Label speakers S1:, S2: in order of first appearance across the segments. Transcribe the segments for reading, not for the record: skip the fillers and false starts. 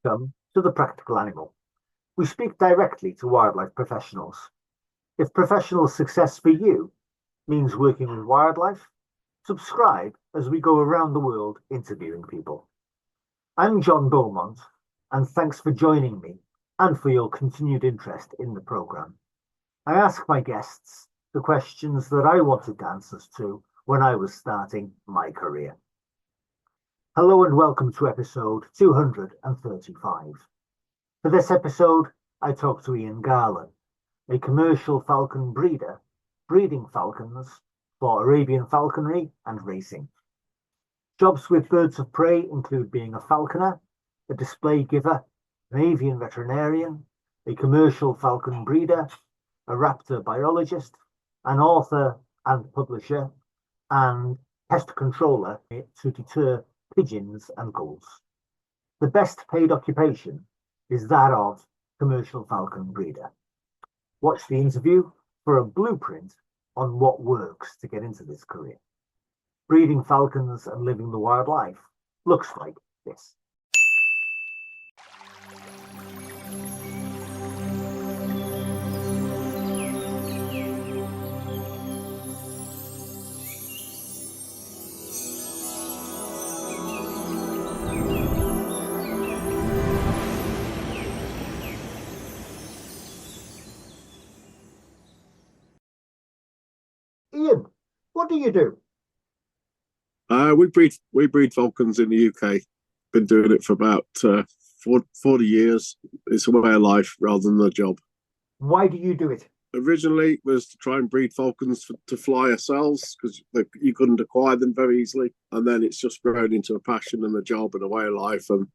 S1: Welcome to The Practical Animal. We speak directly to wildlife professionals. If professional success for you means working with wildlife, subscribe as we go around the world interviewing people. I'm John Beaumont, and thanks for joining me and for your continued interest in the programme. I ask my guests the questions that I wanted answers to when I was starting my career. Hello and welcome to episode 235. For this episode, I talk to Ian Garland, a commercial falcon breeder, breeding falcons for Arabian falconry and racing. Jobs with birds of prey include being a falconer, a display giver, an avian veterinarian, a commercial falcon breeder, a raptor biologist, an author and publisher, and pest controller to deter pigeons and gulls. The best paid occupation is that of commercial falcon breeder. Watch the interview for a blueprint on what works to get into this career. Breeding falcons and living the wildlife looks like this. Ian, what do you do?
S2: We breed falcons in the UK. Been doing it for about 40 years. It's a way of life rather than a job.
S1: Why do you do it?
S2: Originally it was to try and breed falcons to fly ourselves because you couldn't acquire them very easily. And then it's just grown into a passion and a job and a way of life. And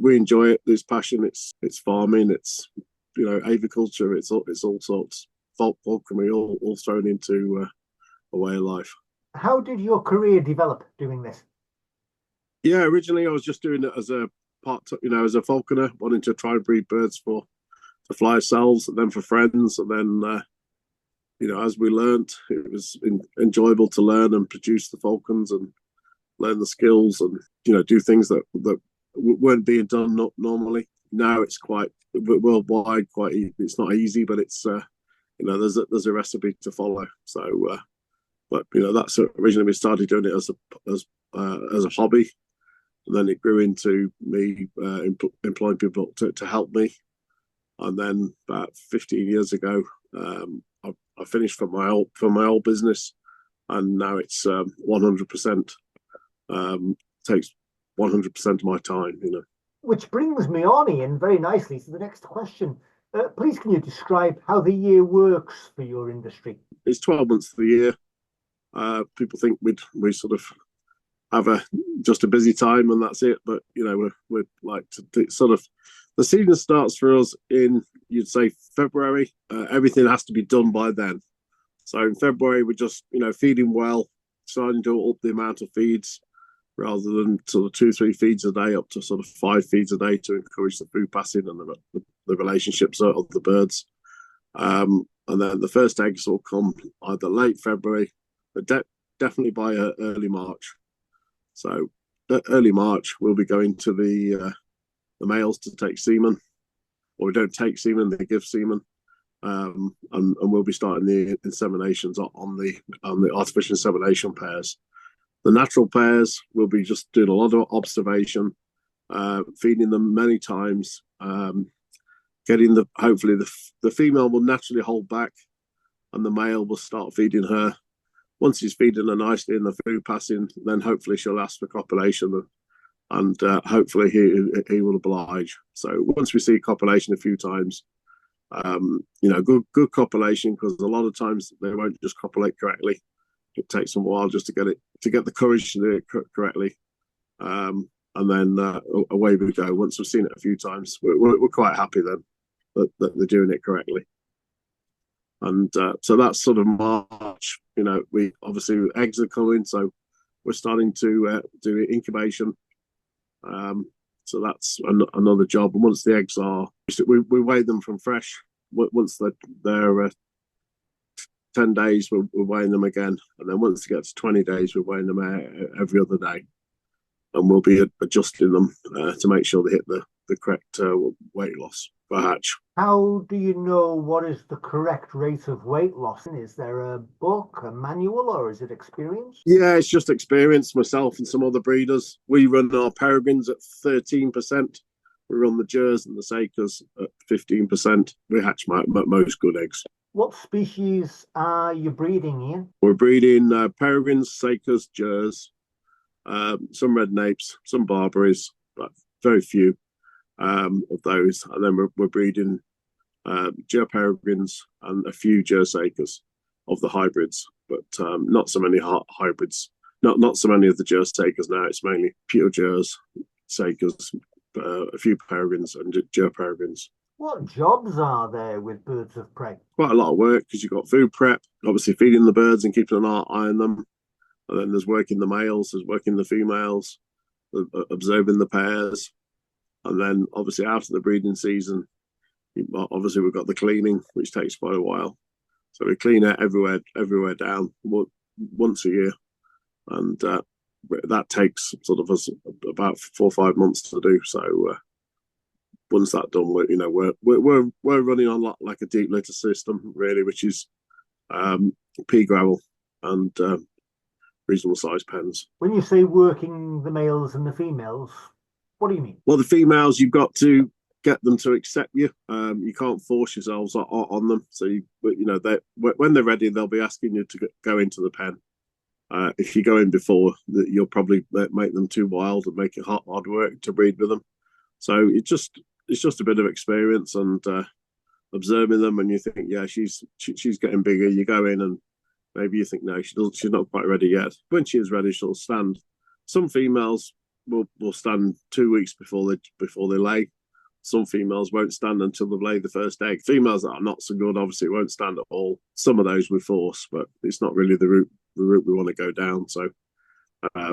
S2: we enjoy it. This passion. It's farming. It's aviculture. It's all sorts. Falconry all thrown into a way of life.
S1: How did your career develop doing this?
S2: Yeah, originally I was just doing it as a as a falconer, wanting to try and breed birds to fly ourselves, and then for friends, and then as we learnt, it was enjoyable to learn and produce the falcons and learn the skills and do things that weren't being done normally. Now it's quite worldwide, it's not easy, but it's there's a recipe to follow. So. But that's originally we started doing it as a hobby, and then it grew into me employing people to help me. And then about 15 years ago, I finished from my old business, and now it's 100% takes 100% of my time.
S1: Which brings me on, Ian, very nicely to the next question. Please, can you describe how the year works for your industry?
S2: It's 12 months of the year. People think we sort of have just a busy time and that's it, but we're like to sort of the season starts for us in, you'd say, February. Everything has to be done by then. So in February we're just feeding well, starting to up the amount of feeds rather than sort of 2-3 feeds a day up to sort of 5 feeds a day to encourage the food passing and the relationships of the birds. And then the first eggs will come either late February. Definitely by early March. So early March we'll be going to the males to take semen, or we don't take semen, they give semen, and we'll be starting the inseminations on the artificial insemination pairs. The natural pairs will be just doing a lot of observation, feeding them many times, hopefully the female will naturally hold back, and the male will start feeding her. Once he's feeding her nicely and the food passing, then hopefully she'll ask for copulation, and hopefully he will oblige. So once we see copulation a few times, good copulation, because a lot of times they won't just copulate correctly. It takes them a while just to get the courage to do it correctly, and then away we go. Once we've seen it a few times, we're quite happy then that they're doing it correctly. And so that's sort of March. We obviously eggs are coming, so we're starting to do incubation. So that's another job. And once the eggs are, we weigh them from fresh. Once they're 10 days, we're weighing them again, and then once they get to 20 days, we're weighing them every other day, and we'll be adjusting them to make sure they hit the correct weight loss for hatch.
S1: How do you know what is the correct rate of weight loss? Is there a book, a manual, or is it experience?
S2: Yeah, it's just experience. Myself and some other breeders. We run our peregrines at 13%. We run the Jers and the Sakers at 15%. We hatch most good eggs.
S1: What species are you breeding, Ian?
S2: We're breeding peregrines, Sakers, Jers, some red napes, some Barberries, but very few of those. And then we're breeding Jer peregrines and a few Jer Sakers of the hybrids, but not so many hybrids. Not so many of the Jer Sakers now. It's mainly pure Jers, Sakers, a few peregrines and Jer peregrines.
S1: What jobs are there with birds of prey?
S2: Quite a lot of work because you've got food prep, obviously feeding the birds and keeping an eye on them. And then there's working the males, there's working the females, observing the pairs. And then obviously after the breeding season, obviously we've got the cleaning, which takes quite a while. So we clean it everywhere down once a year. And that takes sort of us about 4 or 5 months to do. So once that's done, we're running on like a deep litter system, really, which is pea gravel and reasonable sized pens.
S1: When you say working the males and the females, what do you mean?
S2: Well, the females, you've got to get them to accept you. You can't force yourselves on them. So when they're ready, they'll be asking you to go into the pen. If you go in before, you'll probably make them too wild and make it hard work to breed with them. So it's just a bit of experience and observing them, and you think, yeah, she's getting bigger. You go in and maybe you think, no, she's not quite ready yet. When she is ready, she'll stand. Some females will stand 2 weeks before they lay. Some females won't stand until they've laid the first egg. Females that are not so good, obviously, won't stand at all. Some of those we force, but it's not really the route we want to go down. So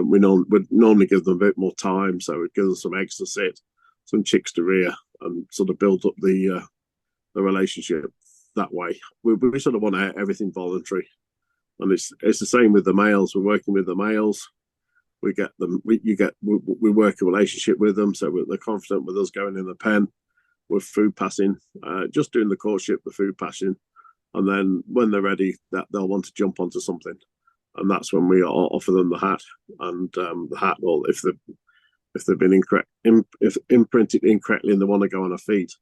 S2: we'd normally give them a bit more time. So we'd give them some eggs to sit, some chicks to rear, and sort of build up the relationship that way. We sort of want everything voluntary, and it's the same with the males. We're working with the males. We get them. We work a relationship with them, so they're confident with us going in the pen. We're food passing, just doing the courtship, the food passing, and then when they're ready, that they'll want to jump onto something, and that's when we offer them the hat. And the hat, well, if they've been imprinted incorrectly and they want to go on a feet,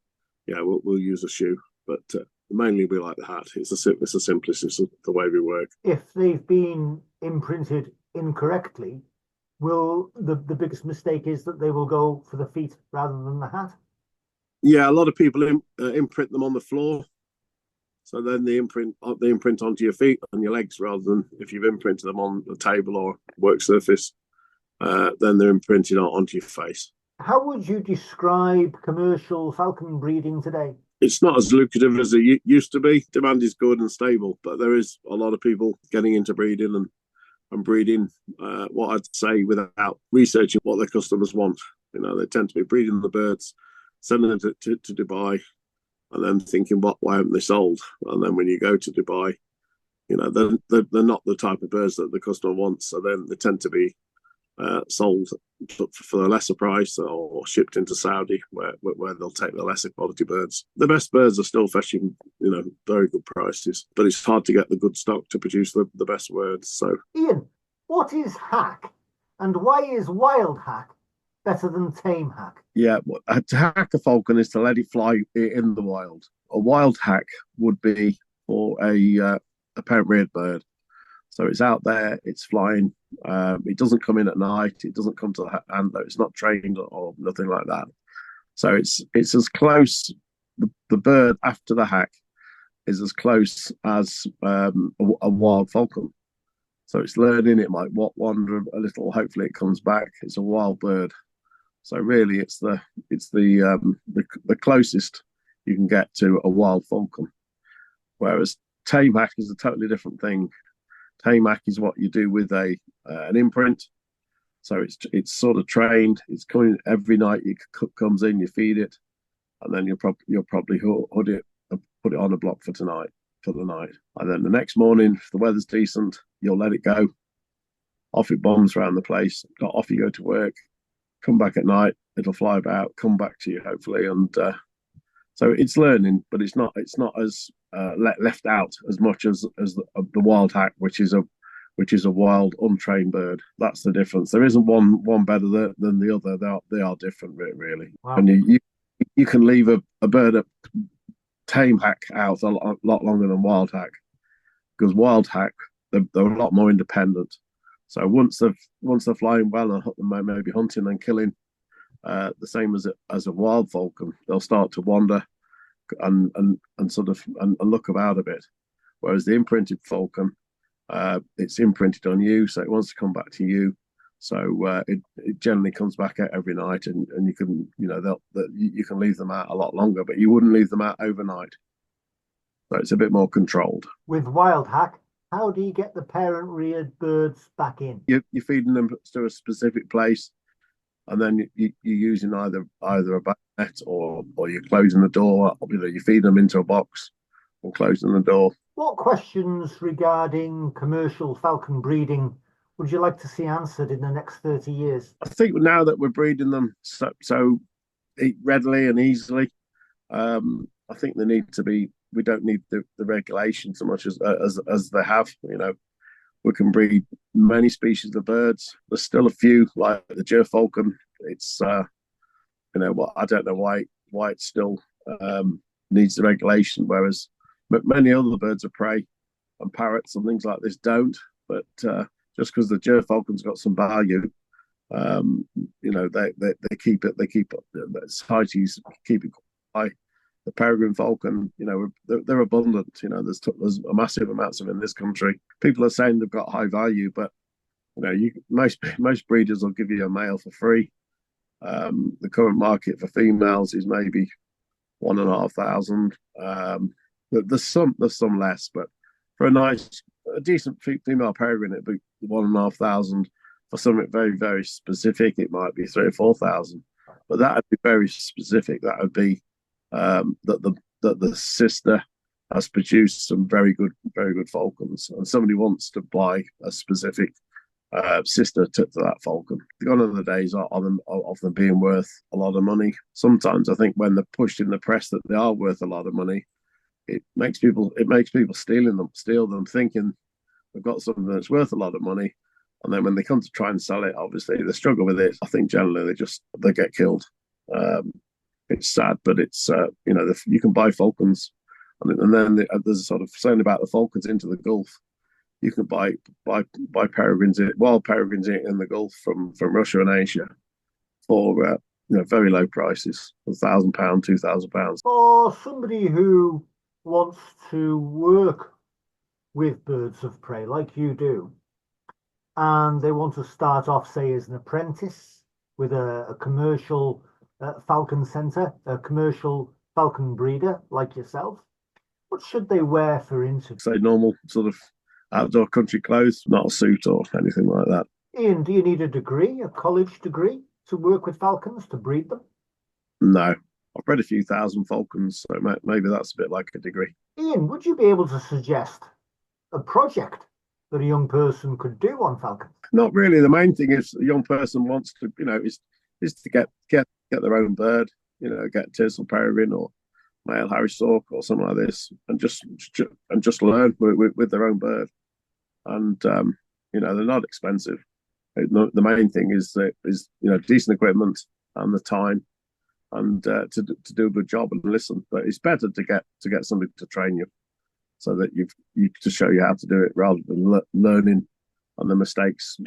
S2: yeah, we'll use a shoe. But mainly we like the hat. It's the simplest. It's the way we work.
S1: If they've been imprinted incorrectly, will the biggest mistake is that they will go for the feet rather than the hat?
S2: Yeah, a lot of people imprint them on the floor, so then they imprint onto your feet and your legs rather than if you've imprinted them on a table or work surface. Then they're imprinted onto your face.
S1: How would you describe commercial falcon breeding today?
S2: It's not as lucrative as it used to be. Demand is good and stable, but there is a lot of people getting into breeding and breeding, what I'd say, without researching what their customers want. They tend to be breeding the birds, sending them to Dubai, and then thinking, why haven't they sold? And then when you go to Dubai, they're not the type of birds that the customer wants. So then they tend to be sold for a lesser price or shipped into Saudi, where they'll take the lesser quality birds. The best birds are still fetching, very good prices, but it's hard to get the good stock to produce the best birds. So,
S1: Ian, what is hack, and why is wild hack better than tame hack?
S2: Yeah, to hack a falcon is to let it fly in the wild. A wild hack would be for a parent-reared bird. So it's out there, it's flying. It doesn't come in at night. It doesn't come to the hand. It's not trained or nothing like that. So it's as close. The bird after the hack is as close as a wild falcon. So it's learning. It might wander a little. Hopefully, it comes back. It's a wild bird. So really, it's the closest you can get to a wild falcon. Whereas tame hack is a totally different thing. Tame hack is what you do with an imprint. So it's sort of trained. It's coming every night. It comes in, you feed it, and then you'll probably hood it and put it on a block for the night. And then the next morning, if the weather's decent, you'll let it go. Off it bombs around the place. Off you go to work. come back at night. It'll fly about, come back to you hopefully, and so it's learning, but it's not as left out as much as the wild hack, which is a wild untrained bird. That's the difference. There isn't one better than the other. They are different, really.
S1: Wow.
S2: And you can leave a bird at tame hack out a lot longer than wild hack, because wild hack they're a lot more independent. So once they're flying well and maybe hunting and killing, the same as a wild falcon, they'll start to wander and sort of and look about a bit. Whereas the imprinted falcon, it's imprinted on you, so it wants to come back to you. So it generally comes back out every night, and you can you can leave them out a lot longer, but you wouldn't leave them out overnight. So it's a bit more controlled.
S1: With wild hack, how do you get the parent reared birds back in?
S2: You're feeding them to a specific place, and then you're using either a bayonet or you're closing the door. You feed them into a box or closing the door.
S1: What questions regarding commercial falcon breeding would you like to see answered in the next 30 years?
S2: I think now that we're breeding them so readily and easily, I think they need to be. We don't need the regulation so much as they have. We can breed many species of birds. There's still a few like the gerfalcon. It's I don't know why it still needs the regulation, whereas many other birds of prey and parrots and things like this don't. But just because the gerfalcon's got some value, they keep it. The societies keep it high. The peregrine falcon, they're abundant. There's a massive amounts of it in this country. People are saying they've got high value, but most breeders will give you a male for free. The current market for females is maybe 1,500. There's some less, but for a decent female peregrine, it'd be 1,500. For something very, very specific, it might be 3,000 or 4,000. But that would be very specific. That would be that the sister has produced some very good falcons, and somebody wants to buy a specific sister to that falcon. Gone are the days of them being worth a lot of money. Sometimes I think when they're pushed in the press that they are worth a lot of money, it makes people steal them, thinking they've got something that's worth a lot of money, and then when they come to try and sell it, obviously they struggle with it. I think generally they get killed. It's sad, but it's you can buy falcons, and then there's a sort of saying about the falcons into the Gulf. You can buy peregrines, wild peregrines in the Gulf from Russia and Asia for very low prices, £1,000, £2,000.
S1: For somebody who wants to work with birds of prey like you do, and they want to start off, say, as an apprentice with a commercial falcon centre, a commercial falcon breeder like yourself, what should they wear for interview?
S2: Say normal sort of outdoor country clothes, not a suit or anything like that.
S1: Ian, do you need a college degree to work with falcons, to breed them?
S2: No, I've bred a few thousand falcons, so maybe that's a bit like a degree.
S1: Ian, would you be able to suggest a project that a young person could do on falcons?
S2: Not really. The main thing is a young person wants to, is to get their own bird, get Tersel peregrine or male Harris Hawk or something like this, and just learn with their own bird. And they're not expensive. The main thing is decent equipment and the time, and to do a good job and listen. But it's better to get somebody to train you, so that you to show you how to do it, rather than learning and the mistakes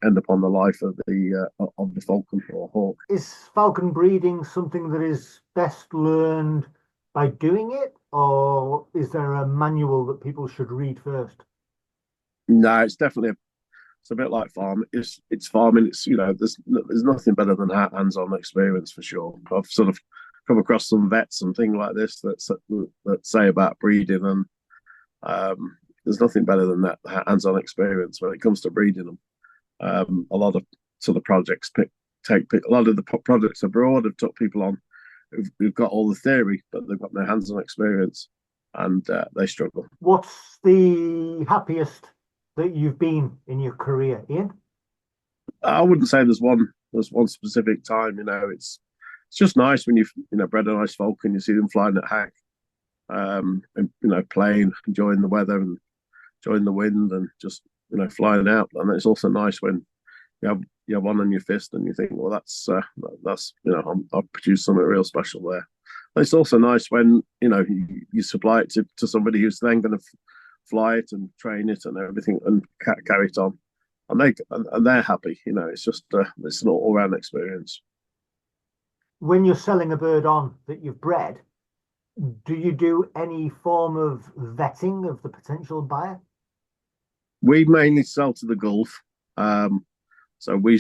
S2: end up on the life of the falcon or hawk.
S1: Is falcon breeding something that is best learned by doing it, or is there a manual that people should read first?
S2: No, it's definitely it's a bit like farming. It's farming. It's there's nothing better than hands-on experience for sure. I've sort of come across some vets and things like this that say about breeding, and there's nothing better than that hands-on experience when it comes to breeding them. A lot of sort of projects a lot of the projects abroad have took people on who've got all the theory, but they've got no hands-on experience, and they struggle.
S1: What's the happiest that you've been in your career, Ian?
S2: I wouldn't say there's one there's one specific time. It's just nice when you've bred a nice falcon. You see them flying at hack, and playing, enjoying the weather and enjoying the wind, and just flying out. And it's also nice when you have one on your fist and you think, well, that's I've produced something real special there. And it's also nice when you supply it to somebody who's then going to fly it and train it and everything and carry it on, and they're happy. It's just it's an all round experience.
S1: When you're selling a bird on that you've bred, do you do any form of vetting of the potential buyer?
S2: We mainly sell to the Gulf. So we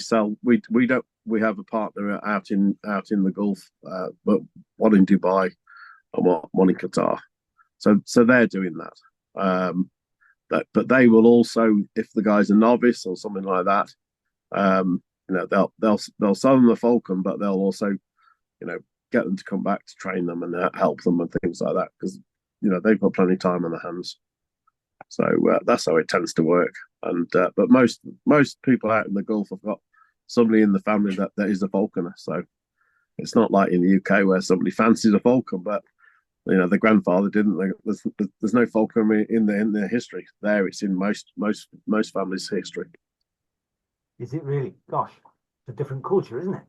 S2: have a partner out in the Gulf, but one in Dubai and one in Qatar. So they're doing that. But they will also, if the guy's a novice or something like that, they'll sell them the falcon, but they'll also get them to come back to train them and help them and things like that, because they've got plenty of time on their hands. So that's how it tends to work. And but most people out in the Gulf have got somebody in the family that is a falconer. So it's not like in the UK where somebody fancies a falcon, but the grandfather didn't. There's no falconry in their history. There, it's in most families' history.
S1: Is it really? Gosh, it's a different culture, isn't it?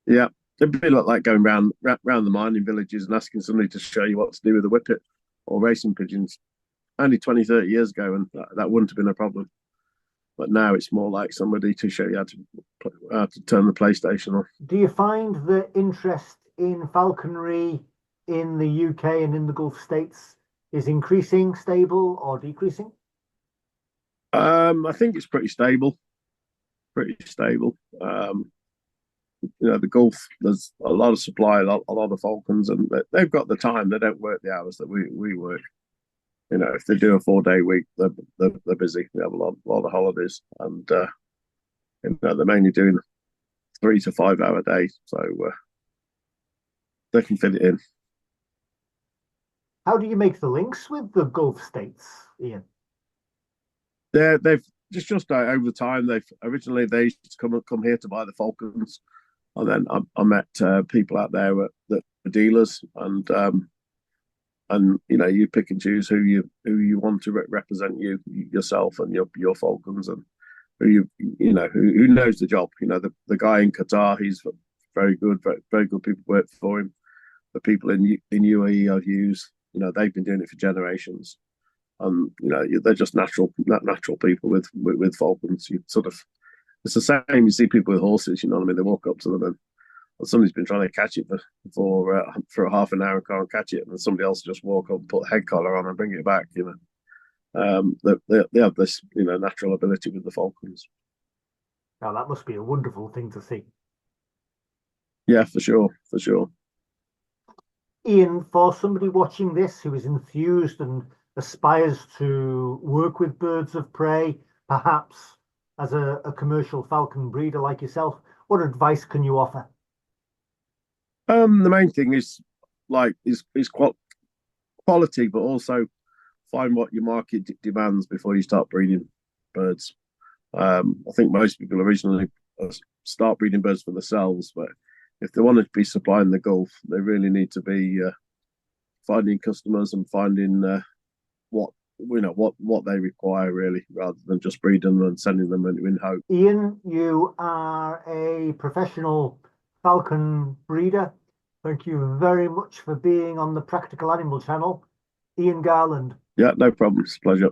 S2: Yeah, it'd be like going round the mining villages and asking somebody to show you what to do with a whippet or racing pigeons. Only 20, 30 years ago, and that wouldn't have been a problem. But now it's more like somebody to show you how to turn the PlayStation on.
S1: Do you find the interest in falconry in the UK and in the Gulf states is increasing, stable, or decreasing?
S2: I think it's pretty stable. Pretty stable. The Gulf, there's a lot of supply, a lot of falcons, and they've got the time. They don't work the hours that we work. If they do a 4-day week, they're busy. They have a lot of holidays, and they're mainly doing 3 to 5 hour days, so they can fit it in.
S1: How do you make the links with the Gulf states, Ian?
S2: They've just over time. They used to come here to buy the falcons, and then I met people out there that were dealers, and you pick and choose who you want to represent yourself and your falcons, and who knows the job. The guy in Qatar, he's very good, very good people work for him. The people in UAE I use, they've been doing it for generations, and they're just natural people with falcons. It's the same. You see people with horses, what I mean. They walk up to them and somebody's been trying to catch it for half an hour and can't catch it, and somebody else just walk up and put a head collar on and bring it back. They have this natural ability with the falcons.
S1: Now that must be a wonderful thing to see.
S2: Yeah, for sure.
S1: Ian, for somebody watching this who is enthused and aspires to work with birds of prey, perhaps as a commercial falcon breeder like yourself, what advice can you offer?
S2: The main thing is quality, but also find what your market demands before you start breeding birds. I think most people originally start breeding birds for themselves, but if they want to be supplying the Gulf, they really need to be finding customers and finding what they require, really, rather than just breeding them and sending them in hope.
S1: Ian, you are a professional falcon breeder. Thank you very much for being on the Practical Animal channel. Ian Garland.
S2: Yeah, no problem. It's a pleasure.